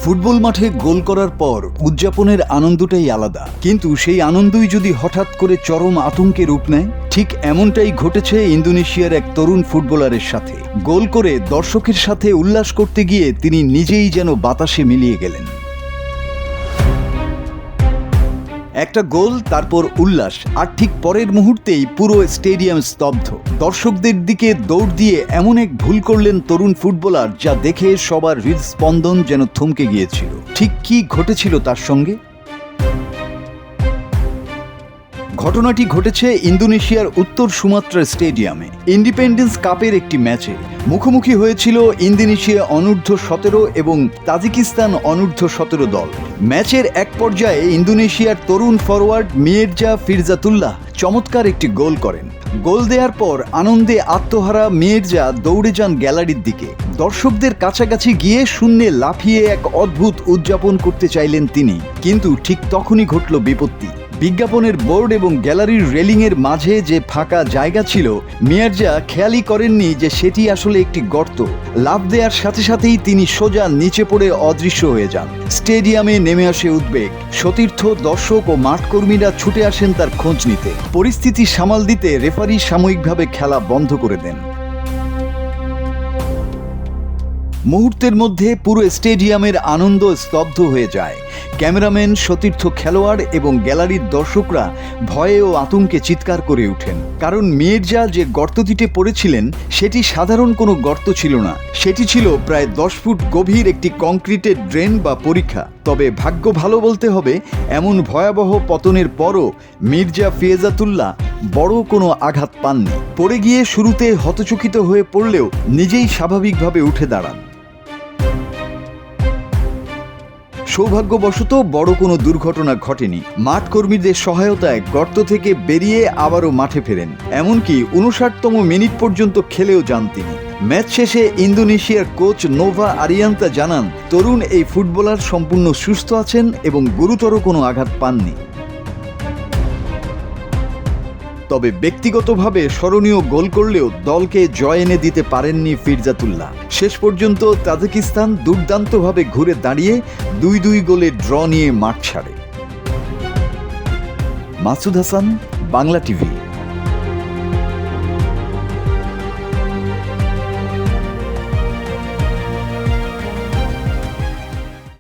Football মাঠে গোল করার পর উদযাপনের আনন্দটাই আলাদা, কিন্তু সেই আনন্দই যদি হঠাৎ করে চরম আতঙ্কে রূপ নেয়, ঠিক এমনটাই ঘটেছে ইন্দোনেশিয়ার এক তরুণ ফুটবলারের সাথে। গোল করে দর্শকের সাথে উল্লাস করতে গিয়ে তিনি নিজেই যেন বাতাসে মিলিয়ে গেলেন। একটা গোল, তারপর উল্লাস, আর ঠিক পরের মুহূর্তেই পুরো স্টেডিয়াম স্তব্ধ। দর্শকদের দিকে দৌড় দিয়ে এমন এক ভুল করলেন তরুণ ফুটবলার, যা দেখে সবার হৃদস্পন্দন যেন থমকে গিয়েছিল। ঠিক কি ঘটেছিল তার সঙ্গে? ঘটনাটি ঘটেছে ইন্দোনেশিয়ার উত্তর সুমাত্রা স্টেডিয়ামে ইন্ডিপেন্ডেন্স কাপের একটি ম্যাচে। মুখোমুখি হয়েছিল ইন্দোনেশিয়া অনূর্ধ্ব 17 এবং তাজিকিস্তান অনূর্ধ্ব 17 দল। ম্যাচের এক পর্যায়ে ইন্দোনেশিয়ার তরুণ ফরওয়ার্ড মির্জা ফিরজাতুল্লাহ চমৎকার একটি গোল করেন। গোল দেওয়ার পর আনন্দে আত্মহারা মির্জা দৌড়ে যান গ্যালারির দিকে। দর্শকদের কাছাকাছি গিয়ে শূন্যে লাফিয়ে এক অদ্ভুত উদযাপন করতে চাইলেন তিনি, কিন্তু ঠিক তখনই ঘটল বিপত্তি। বিজ্ঞাপনের বোর্ড এবং গ্যালারির রেলিংয়ের মাঝে যে ফাঁকা জায়গা ছিল, মির্জা খেয়ালই করেননি যে সেটি আসলে একটি গর্ত। লাফ দেওয়ার সাথে সাথেই তিনি সোজা নিচে পড়ে অদৃশ্য হয়ে যান। স্টেডিয়ামে নেমে আসে উদ্বেগ। সতীর্থ, দর্শক ও মাঠকর্মীরা ছুটে আসেন তার খোঁজ নিতে। পরিস্থিতি সামাল দিতে রেফারি সাময়িকভাবে খেলা বন্ধ করে দেন। মুহূর্তের মধ্যে পুরো স্টেডিয়ামের আনন্দ স্তব্ধ হয়ে যায়। ক্যামেরাম্যান, সতীর্থ খেলোয়াড় এবং গ্যালারির দর্শকরা ভয়ে ও আতঙ্কে চিৎকার করে ওঠেন। কারণ মির্জা যে গর্তটিতে পড়েছিলেন সেটি সাধারণ কোনো গর্ত ছিল না, সেটি ছিল প্রায় 10 ফুট গভীর একটি কংক্রিটের ড্রেন বা পরীক্ষা। তবে ভাগ্য ভালো বলতে হবে, এমন ভয়াবহ পতনের পরও মির্জা ফিরজাতুল্লাহ বড় কোনো আঘাত পাননি। পড়ে গিয়ে শুরুতে হতচকিত হয়ে পড়লেও নিজেই স্বাভাবিকভাবে উঠে দাঁড়ান। সৌভাগ্যবশত বড় কোনো দুর্ঘটনা ঘটেনি। মাঠ কর্মীদের সহায়তায় গর্ত থেকে বেরিয়ে আবারও মাঠে ফেরেন। এমনকি 59তম মিনিট পর্যন্ত খেলেও যান তিনি। ম্যাচ শেষে ইন্দোনেশিয়ার কোচ নোভা আরিয়ান্তা জানান, তরুণ এই ফুটবলার সম্পূর্ণ সুস্থ আছেন এবং গুরুতর কোনো আঘাত পাননি। তবে ব্যক্তিগতভাবে স্মরণীয় গোল করলেও দলকে জয় এনে দিতে পারেননি ফিরজাতুল্লাহ। শেষ পর্যন্ত তাজিকিস্তান দুর্দান্তভাবে ঘুরে দাঁড়িয়ে 2-2 গোলের ড্র নিয়ে মাঠ ছাড়ে। মাসুদ হাসান, বাংলা টিভি।